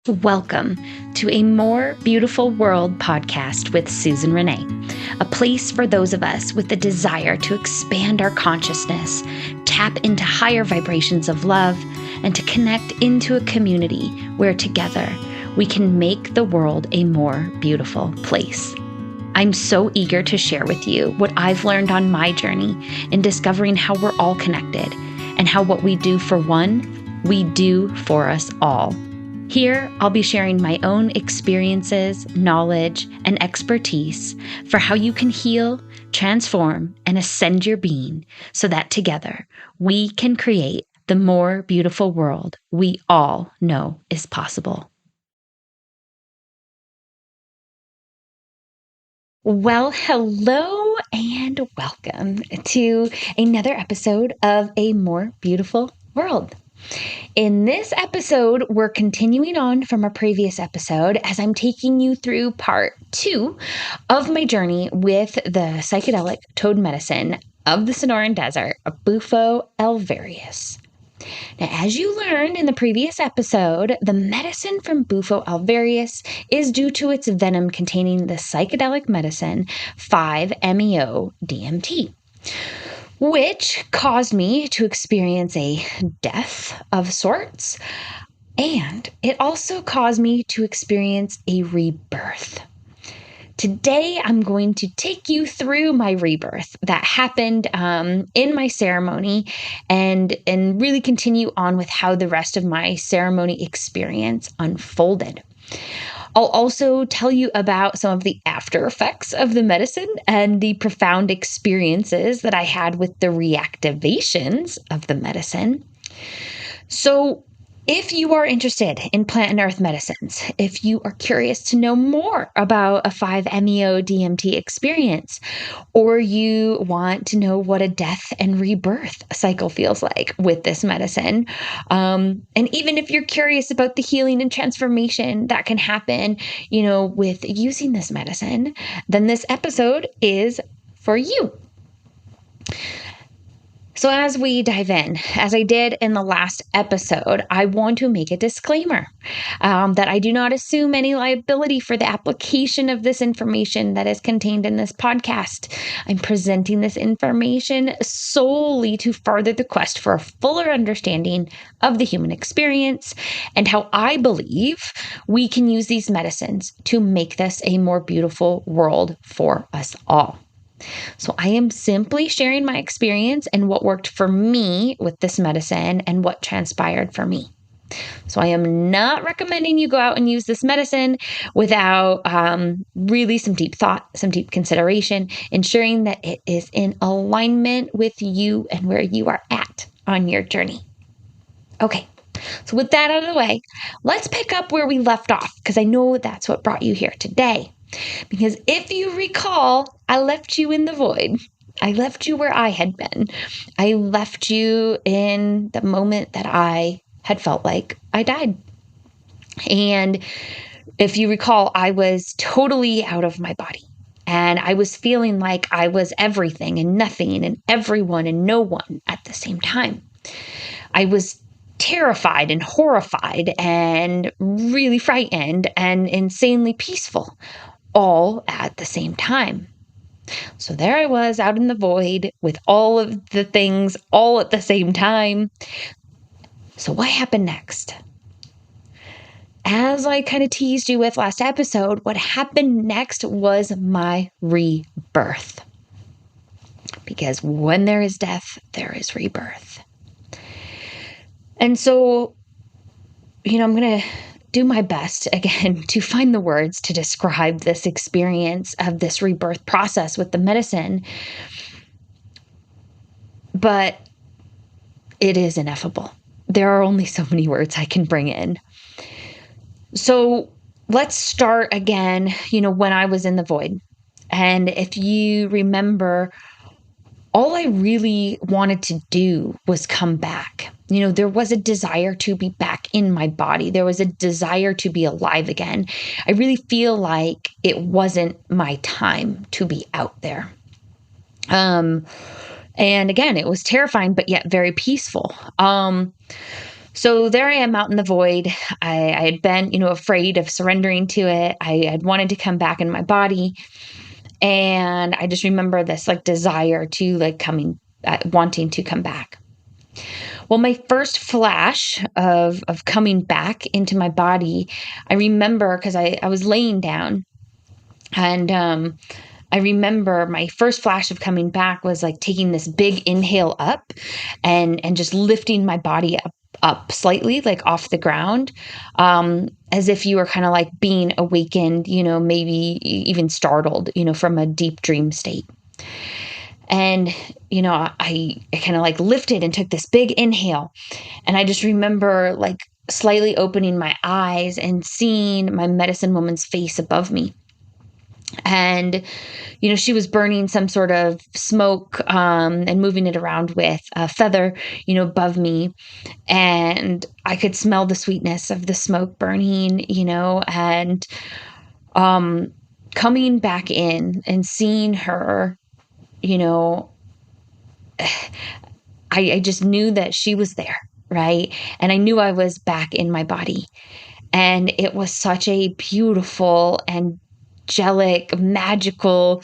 Welcome to a More Beautiful World podcast with Susan Renee, a place for those of us with the desire to expand our consciousness, tap into higher vibrations of love, and to connect into a community where together we can make the world a more beautiful place. I'm so eager to share with you what I've learned on my journey in discovering how we're all connected and how what we do for one, we do for us all. Here, I'll be sharing my own experiences, knowledge, and expertise for how you can heal, transform, and ascend your being so that together we can create the more beautiful world we all know is possible. Well, hello and welcome to another episode of A More Beautiful World. In this episode, we're continuing on from a previous episode as I'm taking you through part 2 of my journey with the psychedelic toad medicine of the Sonoran Desert, Bufo Alvarius. Now, as you learned in the previous episode, the medicine from Bufo Alvarius is due to its venom containing the psychedelic medicine 5-MEO DMT, which caused me to experience a death of sorts, and it also caused me to experience a rebirth. Today, I'm going to take you through my rebirth that happened in my ceremony and really continue on with how the rest of my ceremony experience unfolded. I'll also tell you about some of the after effects of the medicine and the profound experiences that I had with the reactivations of the medicine. So, if you are interested in plant and earth medicines, if you are curious to know more about a 5-MEO DMT experience, or you want to know what a death and rebirth cycle feels like with this medicine, and even if you're curious about the healing and transformation that can happen, with using this medicine, then this episode is for you. So as we dive in, as I did in the last episode, I want to make a disclaimer that I do not assume any liability for the application of this information that is contained in this podcast. I'm presenting this information solely to further the quest for a fuller understanding of the human experience and how I believe we can use these medicines to make this a more beautiful world for us all. So I am simply sharing my experience and what worked for me with this medicine and what transpired for me. So I am not recommending you go out and use this medicine without really some deep thought, some deep consideration, ensuring that it is in alignment with you and where you are at on your journey. Okay. So with that out of the way, let's pick up where we left off, because I know that's what brought you here today. Because if you recall, I left you in the void. I left you where I had been. I left you in the moment that I had felt like I died. And if you recall, I was totally out of my body. And I was feeling like I was everything and nothing and everyone and no one at the same time. I was terrified and horrified and really frightened and insanely peaceful, all at the same time. So there I was out in the void with all of the things all at the same time. So what happened next? As I kind of teased you with last episode, what happened next was my rebirth. Because when there is death, there is rebirth. And so, I'm going to do my best again to find the words to describe this experience of this rebirth process with the medicine. But it is ineffable. There are only so many words I can bring in. So let's start again, when I was in the void. And if you remember, all I really wanted to do was come back. There was a desire to be back in my body. There was a desire to be alive again. I really feel like it wasn't my time to be out there. And again, it was terrifying, but yet very peaceful. So there I am out in the void. I had been, afraid of surrendering to it. I had wanted to come back in my body. And I just remember this like desire to wanting to come back. Well, my first flash of coming back into my body, I remember because I was laying down, and I remember my first flash of coming back was like taking this big inhale up and just lifting my body up slightly, like off the ground, as if you were kind of like being awakened, maybe even startled, from a deep dream state. And, I kind of like lifted and took this big inhale. And I just remember like slightly opening my eyes and seeing my medicine woman's face above me. And, she was burning some sort of smoke and moving it around with a feather, above me. And I could smell the sweetness of the smoke burning, and coming back in and seeing her, I just knew that she was there, right? And I knew I was back in my body. And it was such a beautiful, angelic, magical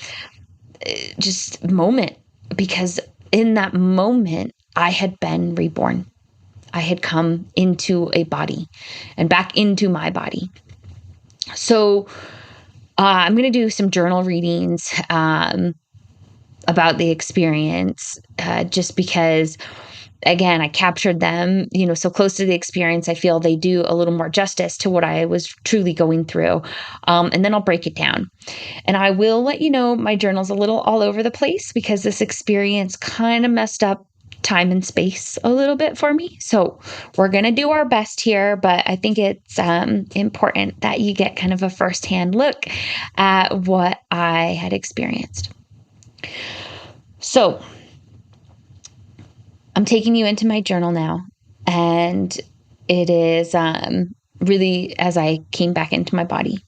just moment, because in that moment, I had been reborn. I had come into a body and back into my body. So I'm going to do some journal readings about the experience, just because, again, I captured them, so close to the experience. I feel they do a little more justice to what I was truly going through. And then I'll break it down. And I will let you know my journal's a little all over the place because this experience kind of messed up time and space a little bit for me. So we're going to do our best here, but I think it's important that you get kind of a firsthand look at what I had experienced. So I'm taking you into my journal now, and it is really as I came back into my body.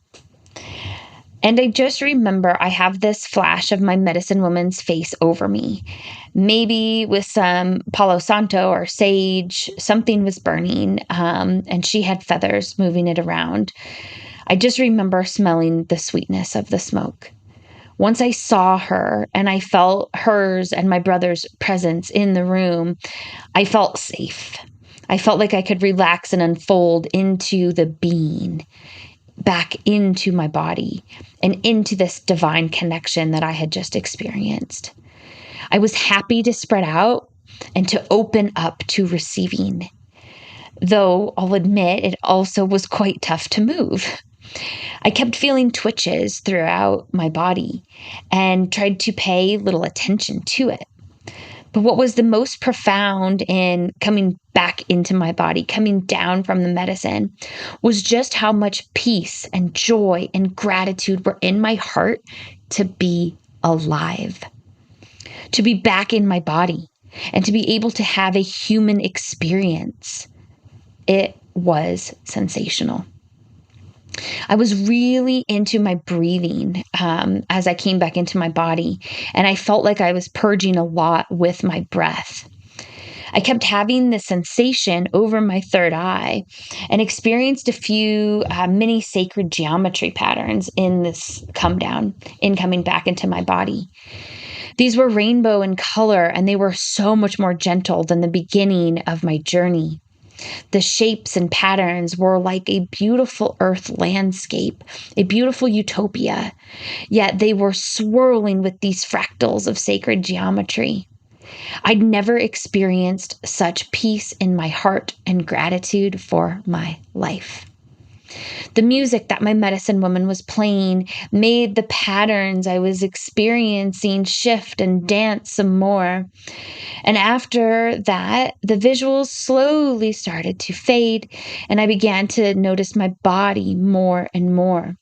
And I just remember I have this flash of my medicine woman's face over me, maybe with some Palo Santo or sage. Something was burning, and she had feathers moving it around. I just remember smelling the sweetness of the smoke. Once I saw her and I felt hers and my brother's presence in the room, I felt safe. I felt like I could relax and unfold into the being, back into my body and into this divine connection that I had just experienced. I was happy to spread out and to open up to receiving, though I'll admit it also was quite tough to move. I kept feeling twitches throughout my body and tried to pay little attention to it. But what was the most profound in coming back into my body, coming down from the medicine, was just how much peace and joy and gratitude were in my heart to be alive, to be back in my body, and to be able to have a human experience. It was sensational. I was really into my breathing as I came back into my body, and I felt like I was purging a lot with my breath. I kept having this sensation over my third eye and experienced a few mini sacred geometry patterns in this come down, in coming back into my body. These were rainbow in color, and they were so much more gentle than the beginning of my journey. The shapes and patterns were like a beautiful earth landscape, a beautiful utopia, yet they were swirling with these fractals of sacred geometry. I'd never experienced such peace in my heart and gratitude for my life. The music that my medicine woman was playing made the patterns I was experiencing shift and dance some more. And after that, the visuals slowly started to fade, and I began to notice my body more and more.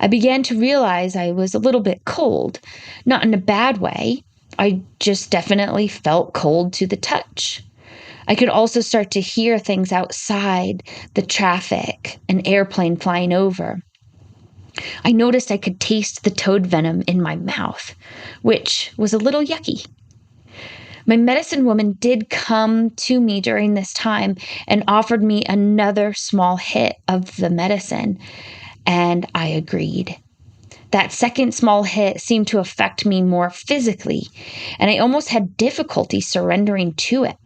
I began to realize I was a little bit cold, not in a bad way. I just definitely felt cold to the touch. I could also start to hear things outside, the traffic, an airplane flying over. I noticed I could taste the toad venom in my mouth, which was a little yucky. My medicine woman did come to me during this time and offered me another small hit of the medicine, and I agreed. That second small hit seemed to affect me more physically, and I almost had difficulty surrendering to it.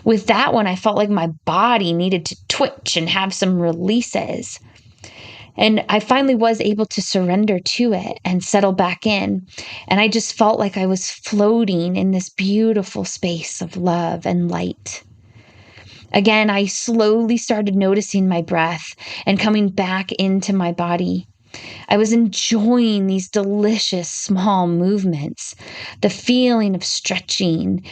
With that one, I felt like my body needed to twitch and have some releases. And I finally was able to surrender to it and settle back in. And I just felt like I was floating in this beautiful space of love and light. Again, I slowly started noticing my breath and coming back into my body. I was enjoying these delicious small movements, the feeling of stretching,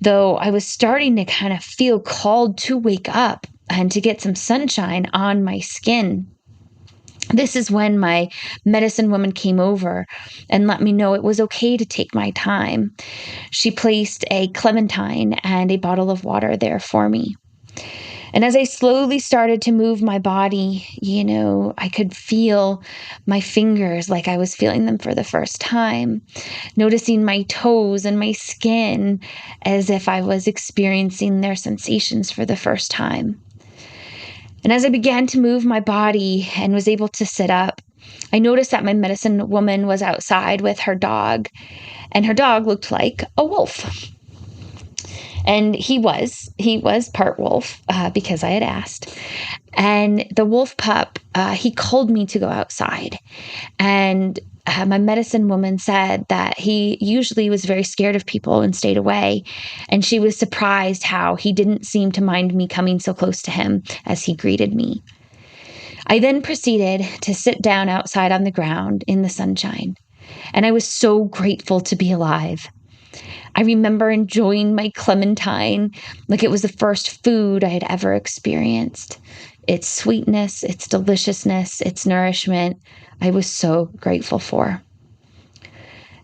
though I was starting to kind of feel called to wake up and to get some sunshine on my skin. This is when my medicine woman came over and let me know it was okay to take my time. She placed a clementine and a bottle of water there for me. And as I slowly started to move my body, I could feel my fingers like I was feeling them for the first time, noticing my toes and my skin as if I was experiencing their sensations for the first time. And as I began to move my body and was able to sit up, I noticed that my medicine woman was outside with her dog, and her dog looked like a wolf. And he was part wolf because I had asked. And the wolf pup, he called me to go outside. And my medicine woman said that he usually was very scared of people and stayed away. And she was surprised how he didn't seem to mind me coming so close to him as he greeted me. I then proceeded to sit down outside on the ground in the sunshine. And I was so grateful to be alive. I remember enjoying my clementine like it was the first food I had ever experienced. Its sweetness, its deliciousness, its nourishment, I was so grateful for.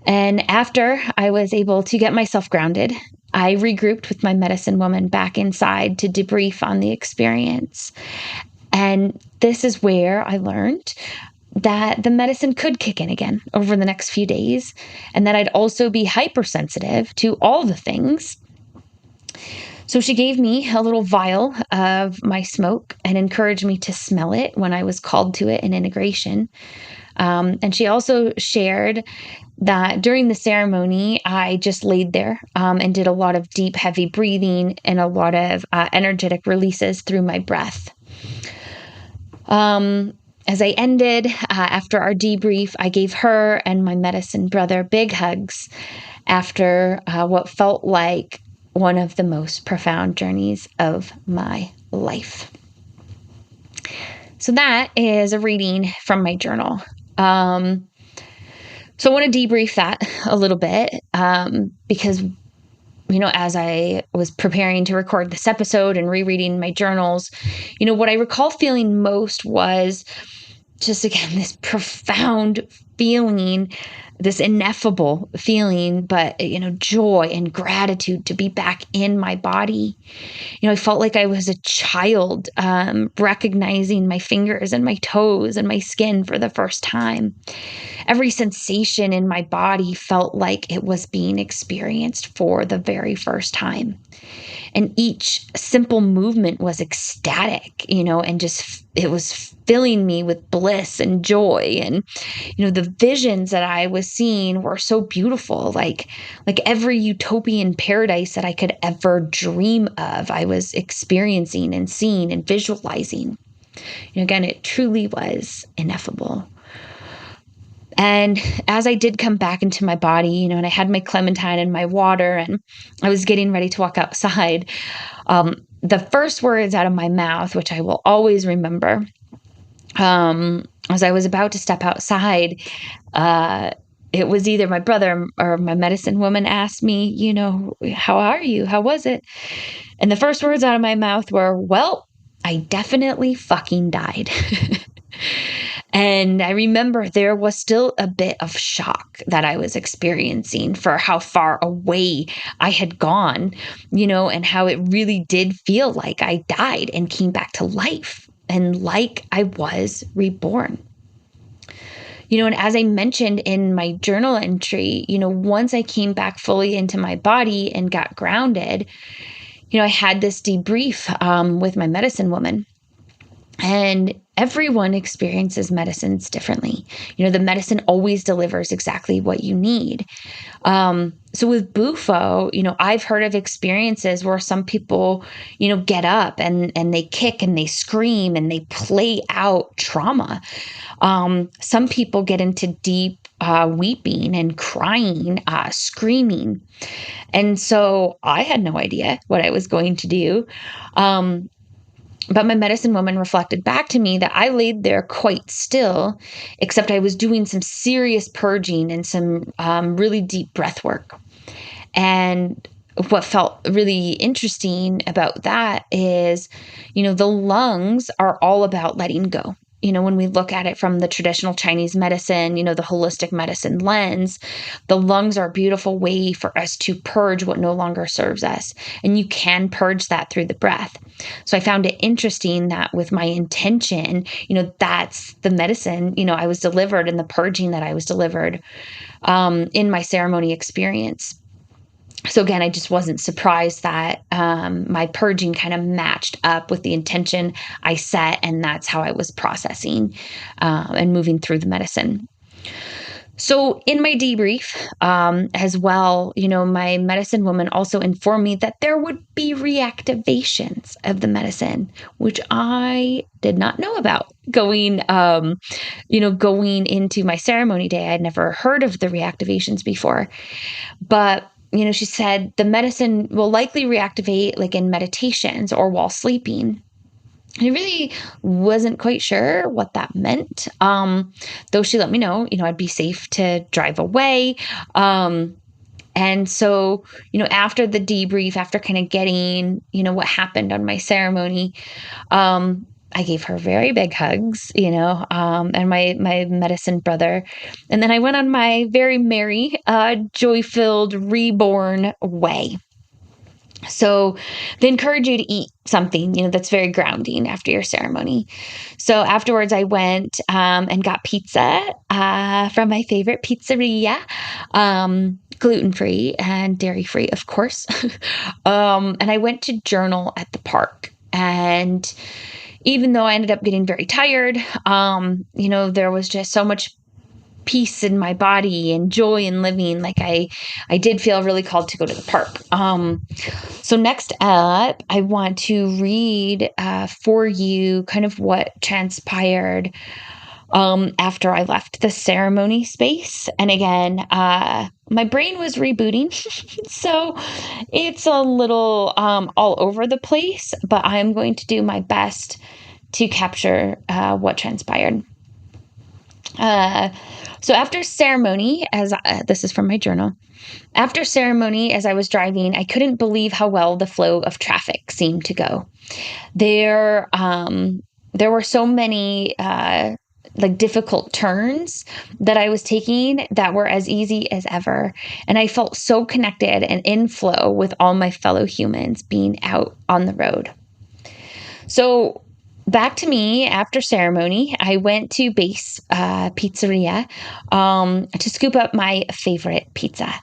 And after I was able to get myself grounded, I regrouped with my medicine woman back inside to debrief on the experience. And this is where I learned that the medicine could kick in again over the next few days, and that I'd also be hypersensitive to all the things. So she gave me a little vial of my smoke and encouraged me to smell it when I was called to it in integration. And she also shared that during the ceremony, I just laid there and did a lot of deep, heavy breathing and a lot of energetic releases through my breath. As I ended, after our debrief, I gave her and my medicine brother big hugs after what felt like one of the most profound journeys of my life. So that is a reading from my journal. So I want to debrief that a little bit because, as I was preparing to record this episode and rereading my journals, what I recall feeling most was just, again, this profound feeling, this ineffable feeling, but, joy and gratitude to be back in my body. I felt like I was a child, recognizing my fingers and my toes and my skin for the first time. Every sensation in my body felt like it was being experienced for the very first time. And each simple movement was ecstatic, and just, it was filling me with bliss and joy. And, the visions that I was seeing were so beautiful, like every utopian paradise that I could ever dream of, I was experiencing and seeing and visualizing. Again, it truly was ineffable. And as I did come back into my body, and I had my clementine and my water, and I was getting ready to walk outside, the first words out of my mouth, which I will always remember, as I was about to step outside, it was either my brother or my medicine woman asked me, how are you? How was it? And the first words out of my mouth were, well, I definitely fucking died. And I remember there was still a bit of shock that I was experiencing for how far away I had gone, and how it really did feel like I died and came back to life and like I was reborn. And as I mentioned in my journal entry, once I came back fully into my body and got grounded, I had this debrief with my medicine woman. And everyone experiences medicines differently. The medicine always delivers exactly what you need. So with Bufo, I've heard of experiences where some people, get up and they kick and they scream and they play out trauma. Some people get into deep weeping and crying, screaming. And so I had no idea what I was going to do. But my medicine woman reflected back to me that I laid there quite still, except I was doing some serious purging and some really deep breath work. And what felt really interesting about that is, the lungs are all about letting go. When we look at it from the traditional Chinese medicine, the holistic medicine lens, the lungs are a beautiful way for us to purge what no longer serves us. And you can purge that through the breath. So I found it interesting that with my intention, that's the medicine, I was delivered, and the purging that I was delivered in my ceremony experience. So again, I just wasn't surprised that my purging kind of matched up with the intention I set, and that's how I was processing and moving through the medicine. So in my debrief as well, my medicine woman also informed me that there would be reactivations of the medicine, which I did not know about going into my ceremony day. I'd never heard of the reactivations before, but she said the medicine will likely reactivate like in meditations or while sleeping. I really wasn't quite sure what that meant. Though she let me know, I'd be safe to drive away. And so, after the debrief, after kind of getting, what happened on my ceremony, I gave her very big hugs, and my medicine brother. And then I went on my very merry, joy-filled, reborn way. So they encourage you to eat something, that's very grounding after your ceremony. So afterwards I went and got pizza from my favorite pizzeria, gluten-free and dairy-free, of course. And I went to journal at the park. And even though I ended up getting very tired, there was just so much peace in my body and joy in living. Like I did feel really called to go to the park. So next up, I want to read for you kind of what transpired after I left the ceremony space. And again, my brain was rebooting, so it's a little all over the place, but I'm going to do my best to capture what transpired. So after ceremony, this is from my journal, after ceremony, as I was driving, I couldn't believe how well the flow of traffic seemed to go. There were so many difficult turns that I was taking that were as easy as ever. And I felt so connected and in flow with all my fellow humans being out on the road. So back to me after ceremony, I went to Base Pizzeria to scoop up my favorite pizza.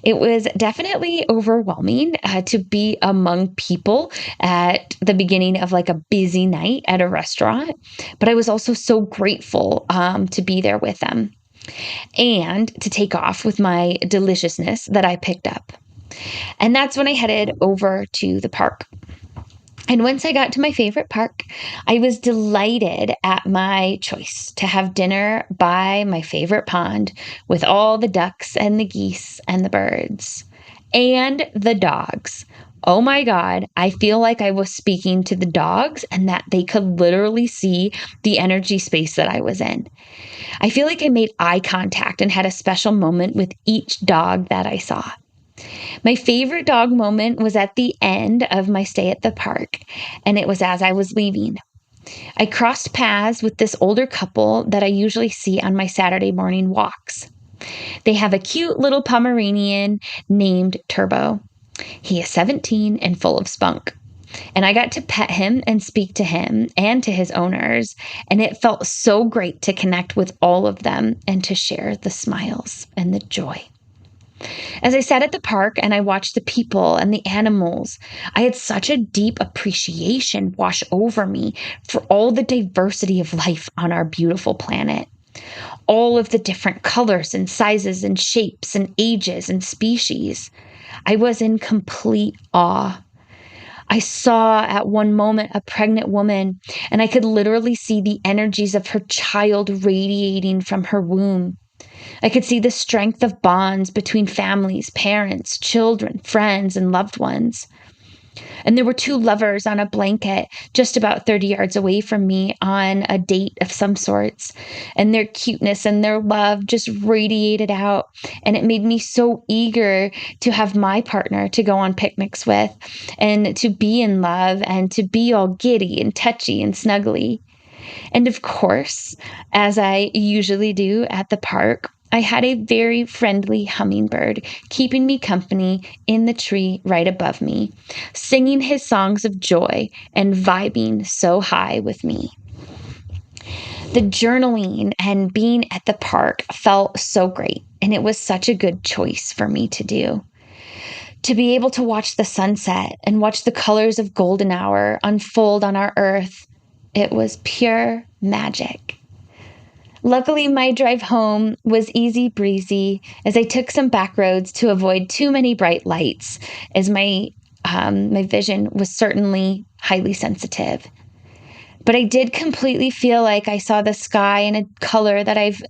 It was definitely overwhelming to be among people at the beginning of like a busy night at a restaurant, but I was also so grateful to be there with them and to take off with my deliciousness that I picked up. And that's when I headed over to the park. And once I got to my favorite park, I was delighted at my choice to have dinner by my favorite pond with all the ducks and the geese and the birds and the dogs. Oh my God, I feel like I was speaking to the dogs and that they could literally see the energy space that I was in. I feel like I made eye contact and had a special moment with each dog that I saw. My favorite dog moment was at the end of my stay at the park, and it was as I was leaving. I crossed paths with this older couple that I usually see on my Saturday morning walks. They have a cute little Pomeranian named Turbo. He is 17 and full of spunk. And I got to pet him and speak to him and to his owners. And it felt so great to connect with all of them and to share the smiles and the joy. As I sat at the park and I watched the people and the animals, I had such a deep appreciation wash over me for all the diversity of life on our beautiful planet. All of the different colors and sizes and shapes and ages and species. I was in complete awe. I saw at one moment a pregnant woman, and I could literally see the energies of her child radiating from her womb. I could see the strength of bonds between families, parents, children, friends, and loved ones. And there were two lovers on a blanket just about 30 yards away from me on a date of some sorts. And their cuteness and their love just radiated out. And it made me so eager to have my partner to go on picnics with and to be in love and to be all giddy and touchy and snuggly. And of course, as I usually do at the park, I had a very friendly hummingbird keeping me company in the tree right above me, singing his songs of joy and vibing so high with me. The journaling and being at the park felt so great, and it was such a good choice for me to do. To be able to watch the sunset and watch the colors of golden hour unfold on our earth, it was pure magic. Luckily, my drive home was easy breezy as I took some back roads to avoid too many bright lights, as my vision was certainly highly sensitive. But I did completely feel like I saw the sky in a color that I've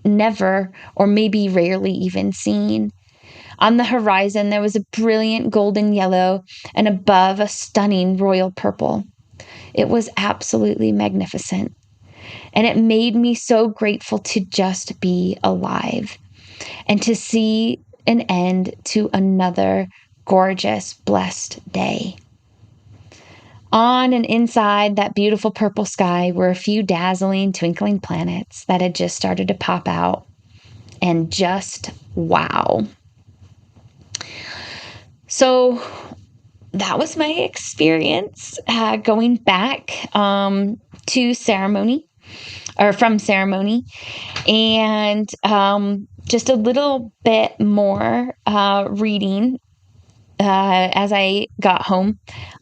never or maybe rarely even seen. On the horizon, there was a brilliant golden yellow, and above, a stunning royal purple. It was absolutely magnificent. And it made me so grateful to just be alive and to see an end to another gorgeous, blessed day. On and inside that beautiful purple sky were a few dazzling, twinkling planets that had just started to pop out. And just wow. So that was my experience going back to ceremony. Or from ceremony, and just a little bit more reading as I got home.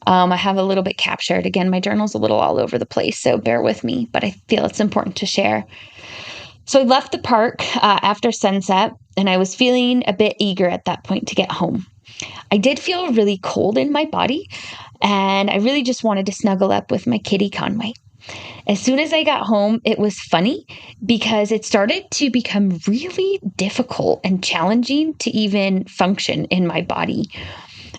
I have a little bit captured. Again, my journal's a little all over the place, so bear with me, but I feel it's important to share. So I left the park after sunset, and I was feeling a bit eager at that point to get home. I did feel really cold in my body, and I really just wanted to snuggle up with my kitty Conway. As soon as I got home, it was funny because it started to become really difficult and challenging to even function in my body.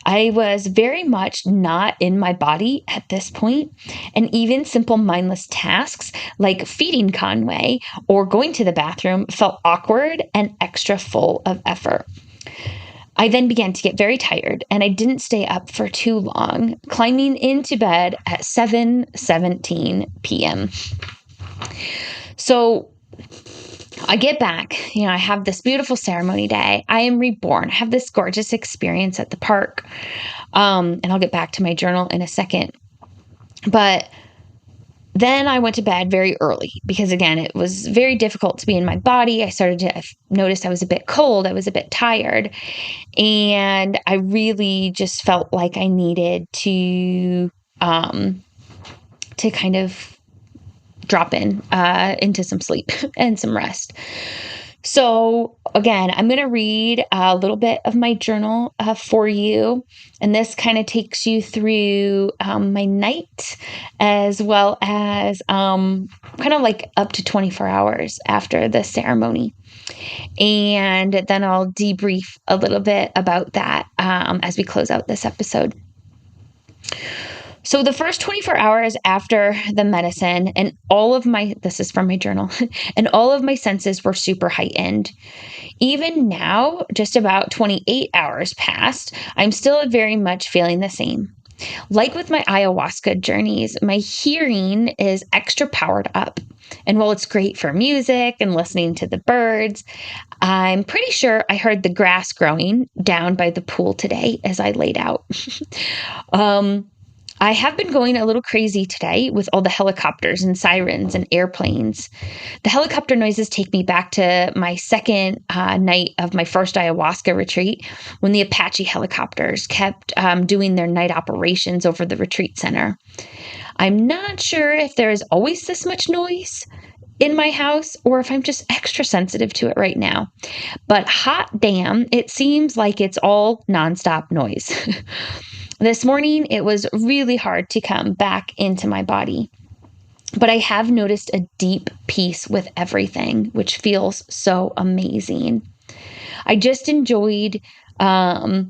I was very much not in my body at this point, and even simple mindless tasks like feeding Conway or going to the bathroom felt awkward and extra full of effort. I then began to get very tired, and I didn't stay up for too long, climbing into bed at 7:17 p.m. So I get back, I have this beautiful ceremony day. I am reborn. I have this gorgeous experience at the park. And I'll get back to my journal in a second. But then I went to bed very early because, again, it was very difficult to be in my body. I noticed I was a bit cold. I was a bit tired. And I really just felt like I needed to kind of drop into some sleep and some rest. So again, I'm going to read a little bit of my journal for you. And this kind of takes you through my night as well as kind of like up to 24 hours after the ceremony. And then I'll debrief a little bit about that as we close out this episode. So the first 24 hours after the medicine and this is from my journal, and all of my senses were super heightened. Even now, just about 28 hours past, I'm still very much feeling the same. Like with my ayahuasca journeys, my hearing is extra powered up, And while it's great for music and listening to the birds, I'm pretty sure I heard the grass growing down by the pool today as I laid out. I have been going a little crazy today with all the helicopters and sirens and airplanes. The helicopter noises take me back to my second night of my first ayahuasca retreat when the Apache helicopters kept doing their night operations over the retreat center. I'm not sure if there is always this much noise in my house or if I'm just extra sensitive to it right now. But hot damn, it seems like it's all nonstop noise. This morning, it was really hard to come back into my body. But I have noticed a deep peace with everything, which feels so amazing. I just enjoyed a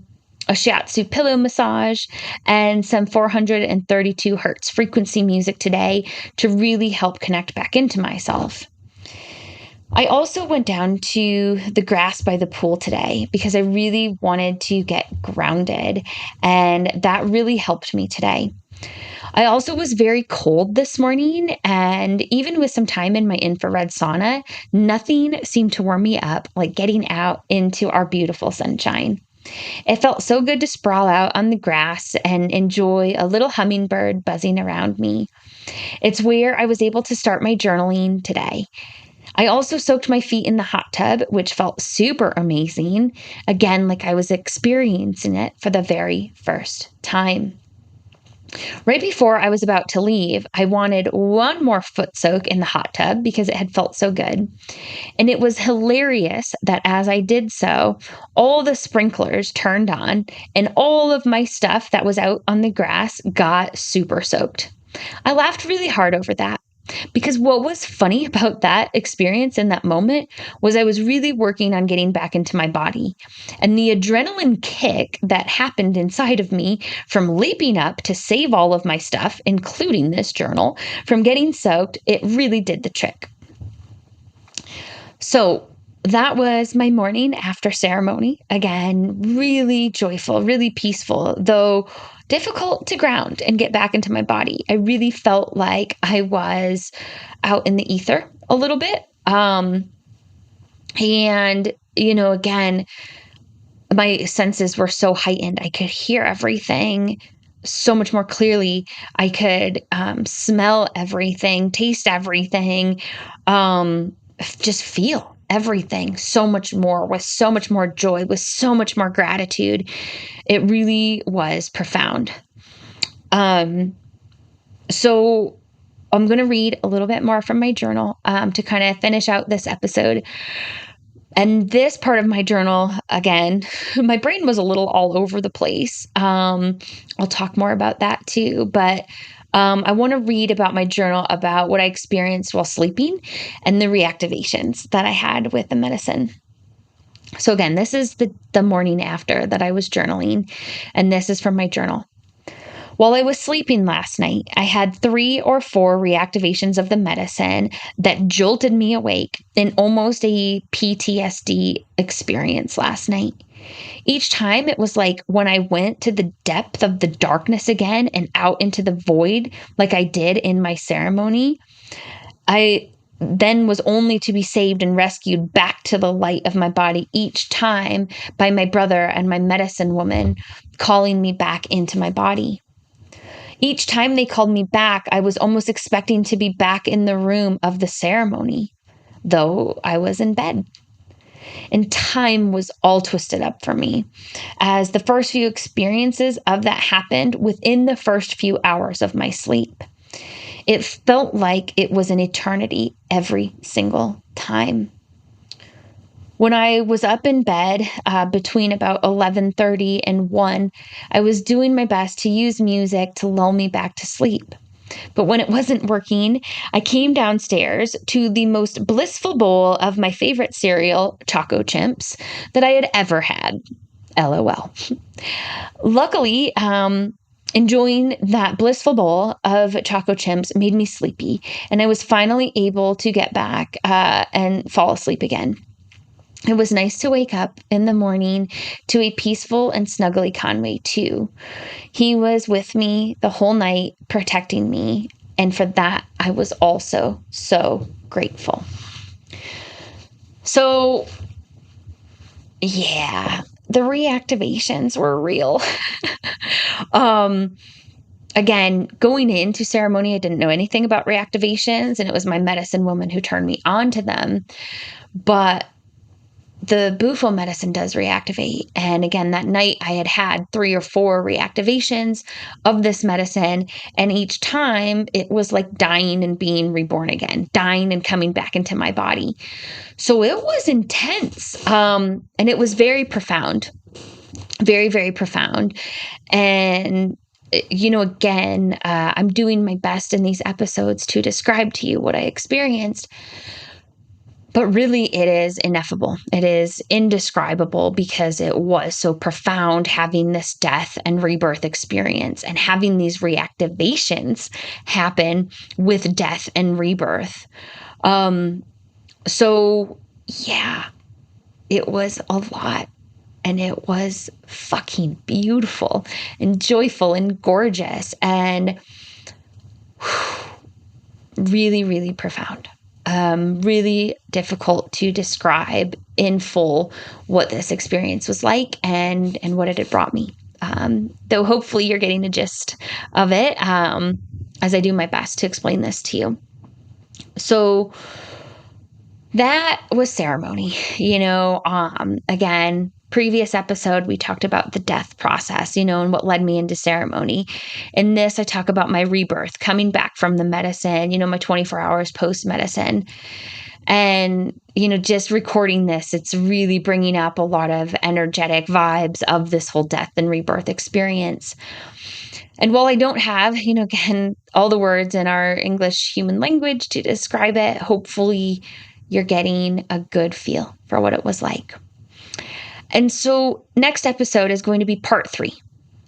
shiatsu pillow massage and some 432 hertz frequency music today to really help connect back into myself. I also went down to the grass by the pool today because I really wanted to get grounded, and that really helped me today. I also was very cold this morning, and even with some time in my infrared sauna, nothing seemed to warm me up like getting out into our beautiful sunshine. It felt so good to sprawl out on the grass and enjoy a little hummingbird buzzing around me. It's where I was able to start my journaling today. I also soaked my feet in the hot tub, which felt super amazing. Again, like I was experiencing it for the very first time. Right before I was about to leave, I wanted one more foot soak in the hot tub because it had felt so good. And it was hilarious that as I did so, all the sprinklers turned on and all of my stuff that was out on the grass got super soaked. I laughed really hard over that. Because what was funny about that experience in that moment was I was really working on getting back into my body. And the adrenaline kick that happened inside of me from leaping up to save all of my stuff, including this journal, from getting soaked, it really did the trick. So that was my morning after ceremony. Again, really joyful, really peaceful, though difficult to ground and get back into my body. I really felt like I was out in the ether a little bit. Again, my senses were so heightened. I could hear everything so much more clearly. I could smell everything, taste everything, just feel everything so much more, with so much more joy, with so much more gratitude. It really was profound. So I'm going to read a little bit more from my journal to kind of finish out this episode. And this part of my journal, again, my brain was a little all over the place. I'll talk more about that too, but I want to read about my journal, about what I experienced while sleeping and the reactivations that I had with the medicine. So again, this is the morning after that I was journaling, and this is from my journal. While I was sleeping last night, I had 3 or 4 reactivations of the medicine that jolted me awake in almost a PTSD experience last night. Each time it was like when I went to the depth of the darkness again and out into the void, like I did in my ceremony, I then was only to be saved and rescued back to the light of my body each time by my brother and my medicine woman calling me back into my body. Each time they called me back, I was almost expecting to be back in the room of the ceremony, though I was in bed. And time was all twisted up for me, as the first few experiences of that happened within the first few hours of my sleep. It felt like it was an eternity every single time. When I was up in bed between about 11:30 and 1, I was doing my best to use music to lull me back to sleep. But when it wasn't working, I came downstairs to the most blissful bowl of my favorite cereal, Choco Chimps, that I had ever had. LOL. Luckily, enjoying that blissful bowl of Choco Chimps made me sleepy, and I was finally able to get back and fall asleep again. It was nice to wake up in the morning to a peaceful and snuggly Conway too. He was with me the whole night, protecting me. And for that, I was also so grateful. So, yeah, the reactivations were real. Again, going into ceremony, I didn't know anything about reactivations, and it was my medicine woman who turned me on to them. But the Bufo medicine does reactivate. And again, that night I had 3 or 4 reactivations of this medicine. And each time it was like dying and being reborn again, dying and coming back into my body. So it was intense. And it was very profound, very, very profound. And again, I'm doing my best in these episodes to describe to you what I experienced. But really, it is ineffable. It is indescribable because it was so profound having this death and rebirth experience and having these reactivations happen with death and rebirth. So, yeah, it was a lot. And it was fucking beautiful and joyful and gorgeous and really, really profound. Really difficult to describe in full what this experience was like and what it had brought me. Though hopefully you're getting the gist of it as I do my best to explain this to you. So that was ceremony, again, previous episode, we talked about the death process, and what led me into ceremony. In this, I talk about my rebirth, coming back from the medicine, my 24 hours post-medicine. And, just recording this, it's really bringing up a lot of energetic vibes of this whole death and rebirth experience. And while I don't have, again, all the words in our English human language to describe it, hopefully you're getting a good feel for what it was like. And so next episode is going to be part 3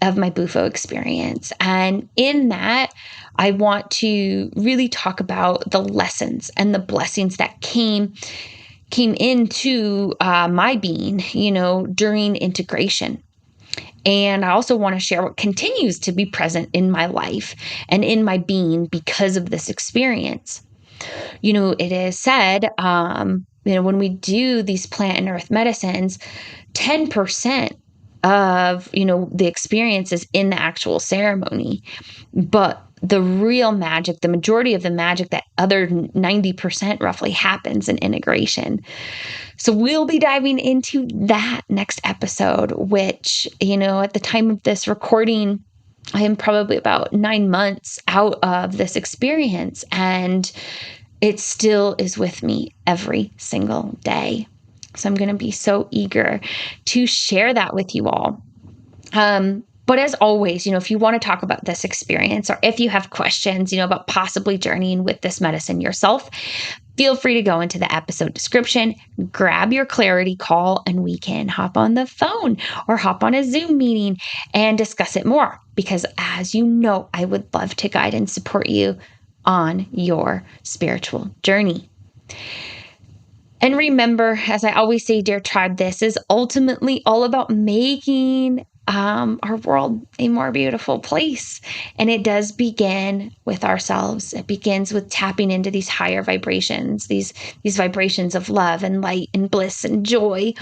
of my Bufo experience. And in that, I want to really talk about the lessons and the blessings that came into my being, during integration. And I also want to share what continues to be present in my life and in my being because of this experience. It is said, when we do these plant and earth medicines, 10% of, the experience is in the actual ceremony. But the real magic, the majority of the magic, that other 90% roughly happens in integration. So we'll be diving into that next episode, which, at the time of this recording, I am probably about 9 months out of this experience, and it still is with me every single day. So I'm going to be so eager to share that with you all. But as always, if you want to talk about this experience, or if you have questions, about possibly journeying with this medicine yourself, feel free to go into the episode description, grab your clarity call, and we can hop on the phone or hop on a Zoom meeting and discuss it more. Because as you know, I would love to guide and support you on your spiritual journey. And remember, as I always say, dear tribe, this is ultimately all about making our world a more beautiful place. And it does begin with ourselves. It begins with tapping into these higher vibrations, these vibrations of love and light and bliss and joy.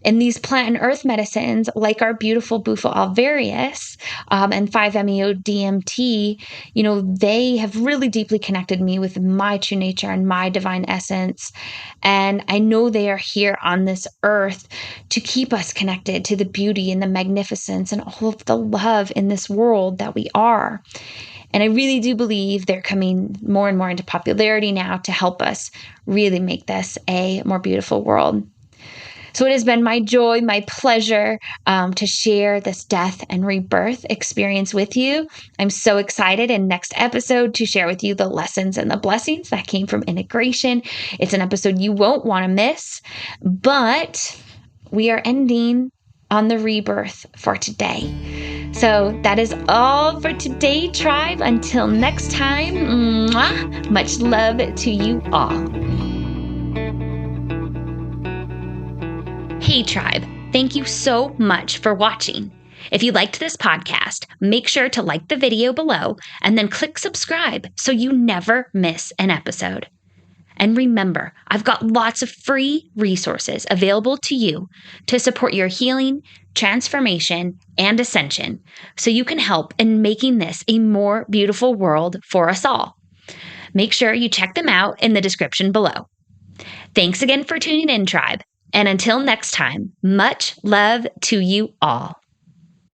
And these plant and earth medicines, like our beautiful Bufo Alvarius and 5-MEO DMT, they have really deeply connected me with my true nature and my divine essence. And I know they are here on this earth to keep us connected to the beauty and the magnificence and all of the love in this world that we are. And I really do believe they're coming more and more into popularity now to help us really make this a more beautiful world. So it has been my joy, my pleasure to share this death and rebirth experience with you. I'm so excited in next episode to share with you the lessons and the blessings that came from integration. It's an episode you won't want to miss, but we are ending on the rebirth for today. So that is all for today, tribe. Until next time, much love to you all. Hey tribe, thank you so much for watching. If you liked this podcast, make sure to like the video below and then click subscribe so you never miss an episode. And remember, I've got lots of free resources available to you to support your healing, transformation, and ascension so you can help in making this a more beautiful world for us all. Make sure you check them out in the description below. Thanks again for tuning in, tribe. And until next time, much love to you all.